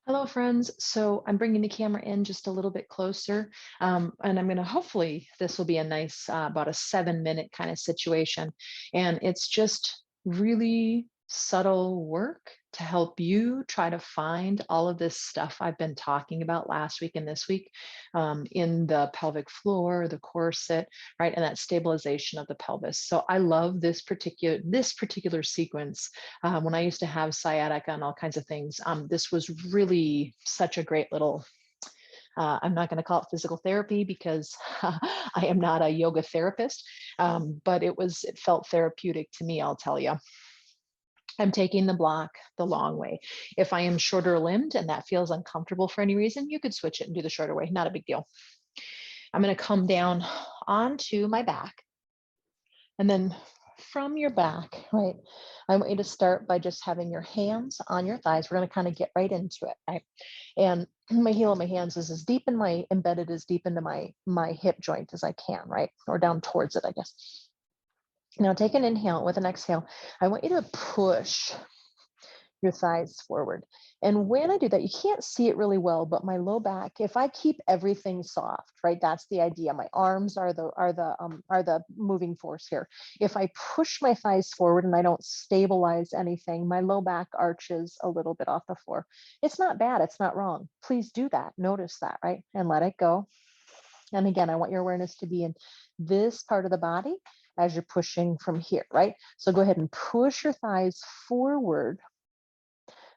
Hello, friends. So I'm bringing the camera in just a little bit closer, and I'm going to hopefully this will be a nice, about a 7-minute kind of situation. And it's just really subtle work to help you try to find all of this stuff I've been talking about last week and this week in the pelvic floor, the corset, right, and that stabilization of the pelvis. So I love this particular sequence when I used to have sciatica and all kinds of things. This was really such a great little, I'm not going to call it physical therapy because I am not a yoga therapist, but it felt therapeutic to me, I'll tell you. I'm taking the block the long way. If I am shorter limbed and that feels uncomfortable for any reason, you could switch it and do the shorter way. Not a big deal. I'm going to come down onto my back. And then from your back, right, I want you to start by just having your hands on your thighs. We're going to kind of get right into it, right? And my heel of my hands is as deep in my, embedded as deep into my hip joint as I can, right? Or down towards it, I guess. Now take an inhale. With an exhale, I want you to push your thighs forward. And when I do that, you can't see it really well, but my low back, if I keep everything soft, right, that's the idea. My arms are the moving force here. If I push my thighs forward and I don't stabilize anything, my low back arches a little bit off the floor. It's not bad. It's not wrong. Please do that. Notice that, right? And let it go. And again, I want your awareness to be in this part of the body as you're pushing from here, right? So go ahead and push your thighs forward.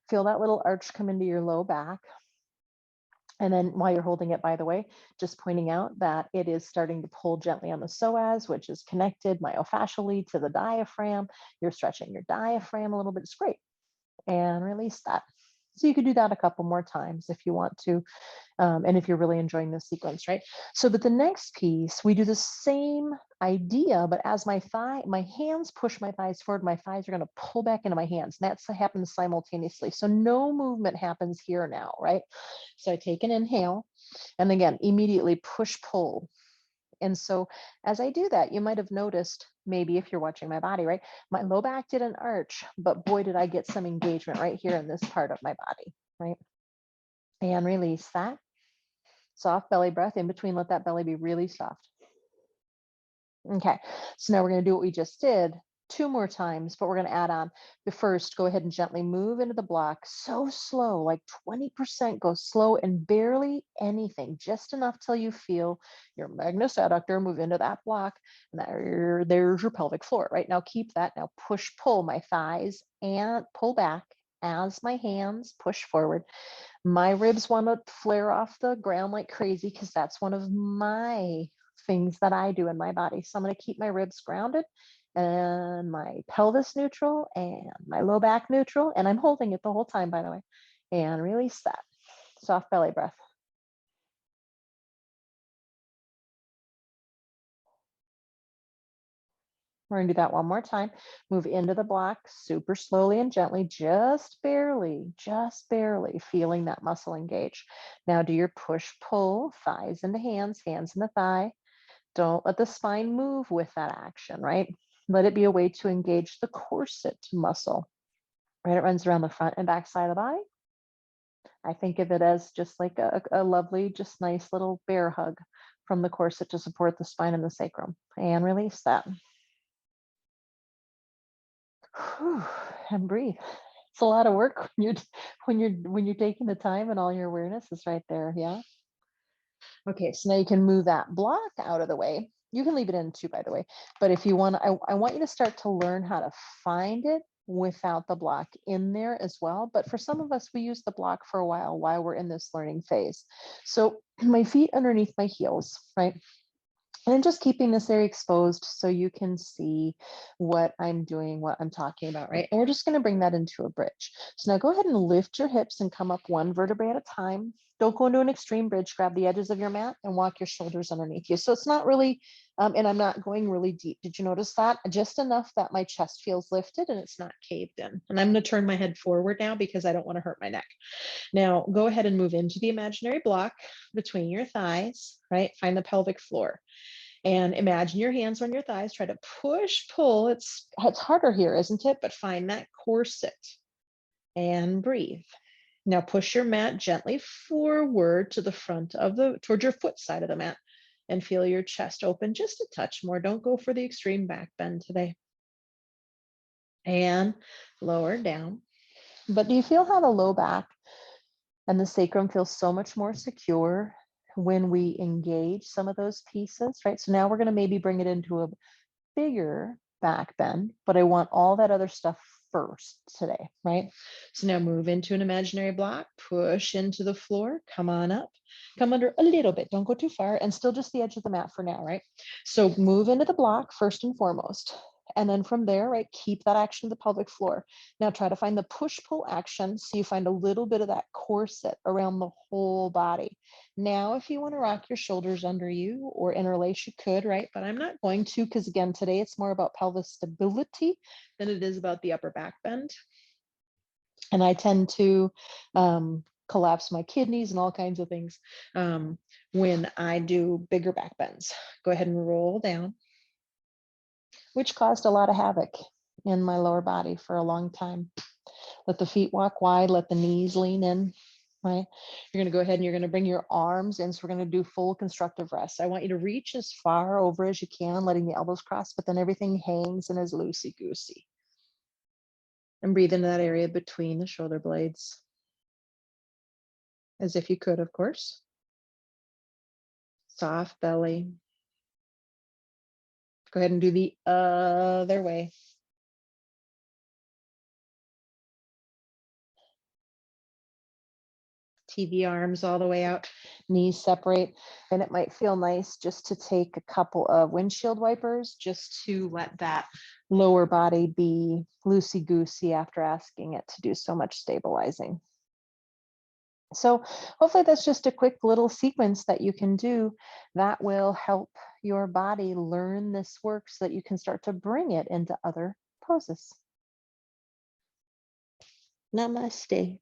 Feel that little arch come into your low back. And then while you're holding it, by the way, just pointing out that it is starting to pull gently on the psoas, which is connected myofascially to the diaphragm. You're stretching your diaphragm a little bit. It's great. And release that. So you could do that a couple more times if you want to, and if you're really enjoying this sequence, right? So, but the next piece, we do the same idea, but as my hands push my thighs forward, my thighs are going to pull back into my hands. And that happens simultaneously. So no movement happens here now, right? So I take an inhale, and again, immediately push, pull. And so as I do that, you might have noticed, maybe if you're watching my body, right? My low back didn't arch, but boy, did I get some engagement right here in this part of my body, right? And release that. Soft belly breath in between. Let that belly be really soft. Okay, so now we're going to do what we just did 2 more times, but we're going to add on. But first, go ahead and gently move into the block. So slow, like 20%, go slow and barely anything, just enough till you feel your magnus adductor move into that block. And there's your pelvic floor. Right now, keep that. Now push, pull my thighs and pull back as my hands push forward. My ribs want to flare off the ground like crazy because that's one of my things that I do in my body. So I'm going to keep my ribs grounded and my pelvis neutral and my low back neutral. And I'm holding it the whole time, by the way. And release that. Soft belly breath. We're going to do that one more time. Move into the block super slowly and gently, just barely feeling that muscle engage. Now do your push, pull, thighs into hands, hands in the thigh. Don't let the spine move with that action, right? Let it be a way to engage the corset muscle, right? It runs around the front and back side of the body. I think of it as just like a lovely, just nice little bear hug from the corset to support the spine and the sacrum. And release that. Whew, and breathe. It's a lot of work when you're taking the time and all your awareness is right there. Yeah. Okay, so now you can move that block out of the way. You can leave it in too, by the way. But if you want, I want you to start to learn how to find it without the block in there as well. But for some of us, we use the block for a while we're in this learning phase. So my feet underneath my heels, right? And just keeping this area exposed so you can see what I'm doing, what I'm talking about, right? And we're just going to bring that into a bridge. So now go ahead and lift your hips and come up one vertebrae at a time. Don't go into an extreme bridge. Grab the edges of your mat and walk your shoulders underneath you. So it's not really, and I'm not going really deep. Did you notice that? Just enough that my chest feels lifted and it's not caved in. And I'm going to turn my head forward now because I don't want to hurt my neck. Now go ahead and move into the imaginary block between your thighs, right? Find the pelvic floor. And imagine your hands on your thighs. Try to push, pull. It's harder here, isn't it? But find that corset and breathe. Now push your mat gently forward to the front of towards your foot side of the mat, and feel your chest open just a touch more. Don't go for the extreme back bend today. And lower down. But do you feel how the low back and the sacrum feels so much more secure when we engage some of those pieces, right? So now we're going to maybe bring it into a bigger back bend, but I want all that other stuff first today, right? So now move into an imaginary block, push into the floor, come on up, come under a little bit, don't go too far, and still just the edge of the mat for now, right? So move into the block first and foremost. And then from there, right, keep that action of the pelvic floor. Now try to find the push-pull action so you find a little bit of that corset around the whole body. Now, if you want to rock your shoulders under you or interlace, you could, right? But I'm not going to, because again, today it's more about pelvis stability than it is about the upper back bend. And I tend to collapse my kidneys and all kinds of things when I do bigger back bends. Go ahead and roll down, which caused a lot of havoc in my lower body for a long time. Let the feet walk wide, let the knees lean in, right? You're going to go ahead and you're going to bring your arms in. So we're going to do full constructive rest. I want you to reach as far over as you can, letting the elbows cross, but then everything hangs and is loosey-goosey. And breathe into that area between the shoulder blades, as if you could, of course. Soft belly. Go ahead and do the other way. TV arms all the way out, knees separate. And it might feel nice just to take a couple of windshield wipers just to let that lower body be loosey-goosey after asking it to do so much stabilizing. So hopefully that's just a quick little sequence that you can do that will help your body learn this work so that you can start to bring it into other poses. Namaste.